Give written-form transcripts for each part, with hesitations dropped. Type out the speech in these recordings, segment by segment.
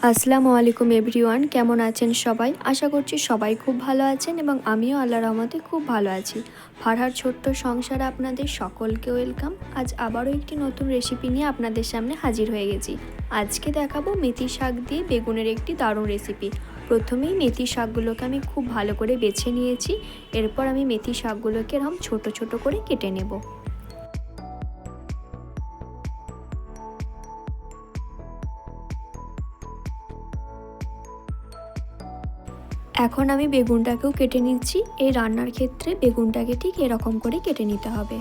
আসসালামু আলাইকুম এভরিওয়ান, কেমন আছেন সবাই? আশা করছি সবাই খুব ভালো আছেন এবং আমিও আল্লাহর রহমতে খুব ভালো আছি। ফারহার ছোট্ট সংসারে আপনাদের সকলকে ওয়েলকাম। আজ আবারও একটি নতুন রেসিপি নিয়ে আপনাদের সামনে হাজির হয়ে গেছি। আজকে দেখাবো মেথি শাক দিয়ে বেগুনের একটি দারুণ রেসিপি। প্রথমেই মেথি শাকগুলোকে আমি খুব ভালো করে বেছে নিয়েছি। এরপর আমি মেথি শাকগুলোকে এরকম ছোট ছোট করে কেটে নেব। এখন আমি বেগুনটাকেও কেটে নিচ্ছি। এই রান্নার ক্ষেত্রে বেগুনটাকে ঠিক এরকম করে কেটে নিতে হবে।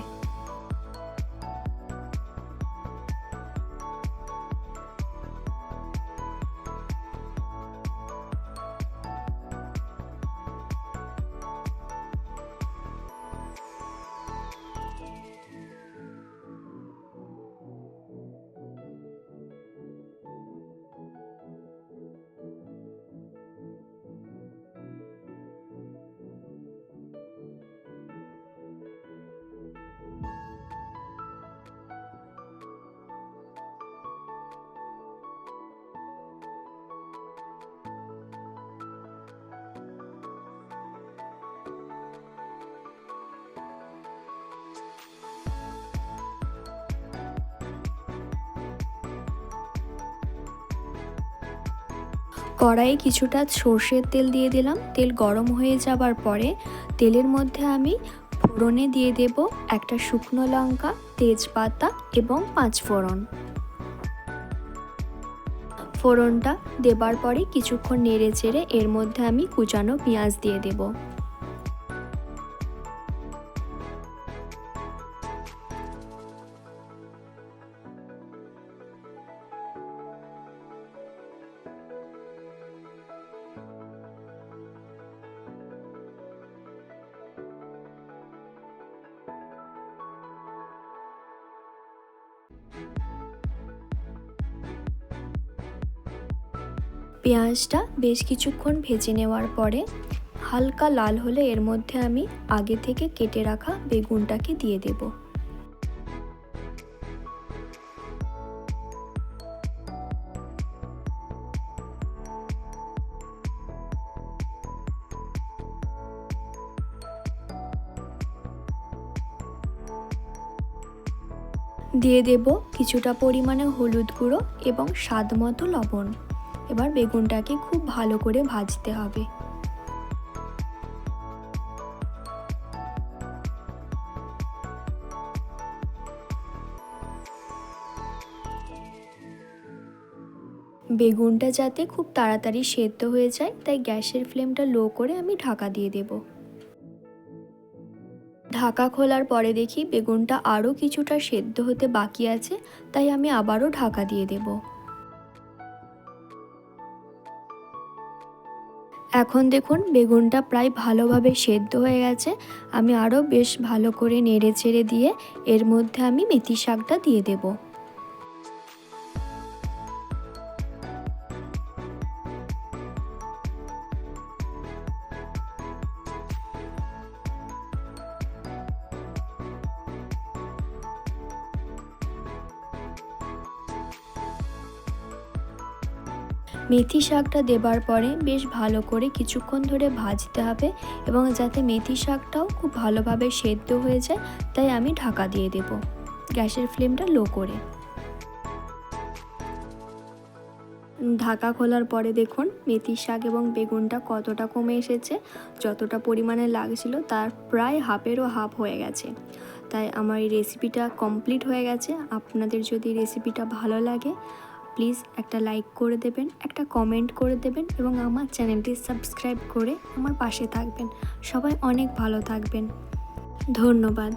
কড়াইয়ে কিছুটা সর্ষের তেল দিয়ে দিলাম। তেল গরম হয়ে যাবার পরে তেলের মধ্যে আমি ফোড়নে দিয়ে দেব একটা শুকনো লঙ্কা, তেজপাতা এবং 5 ফোড়ন। ফোড়নটা দেবার পরে কিছুক্ষণ নেড়ে চেড়ে এর মধ্যে আমি কুচানো পেঁয়াজ দিয়ে দেব। পেঁয়াজটা বেশ কিছুক্ষণ ভেজে নেওয়ার পরে হালকা লাল হলে এর মধ্যে আমি আগে থেকে কেটে রাখা বেগুনটাকে দিয়ে দেব। দিয়ে দেব কিছুটা পরিমাণে হলুদ গুঁড়ো এবং স্বাদ মতো লবণ। এবার বেগুনটাকে খুব ভালো করে ভাজতে হবে। বেগুনটা যাতে খুব তাড়াতাড়ি সেদ্ধ হয়ে যায় তাই গ্যাসের ফ্লেমটা লো করে আমি ঢাকা দিয়ে দেব। ঢাকা খোলার পরে দেখি বেগুনটা আরও কিছুটা সেদ্ধ হতে বাকি আছে, তাই আমি আবারও ঢাকা দিয়ে দেব। এখন দেখুন বেগুনটা প্রায় ভালোভাবে সেদ্ধ হয়ে গেছে। আমি আরও বেশ ভালো করে নেড়ে চেড়ে দিয়ে এর মধ্যে আমি মেথি শাকটা দিয়ে দেব। মেথি শাকটা দেবার পরে বেশ ভালো করে কিছুক্ষণ ধরে ভাজতে হবে এবং যাতে মেথি শাকটাও খুব ভালোভাবে সেদ্ধ হয়ে যায় তাই আমি ঢাকা দিয়ে দেব গ্যাসের ফ্লেমটা লো করে। ঢাকা খোলার পরে দেখুন মেথি শাক এবং বেগুনটা কতটা কমে এসেছে। যতটা পরিমাণে লাগছিল তার প্রায় হাফেরও হাফ হয়ে গেছে। তাই আমার এই রেসিপিটা কমপ্লিট হয়ে গেছে। আপনাদের যদি রেসিপিটা ভালো লাগে প্লিজ একটা লাইক করে দেবেন, একটা কমেন্ট করে দেবেন এবং আমার চ্যানেলটি সাবস্ক্রাইব করে আমার পাশে থাকবেন। সবাই অনেক ভালো থাকবেন। ধন্যবাদ।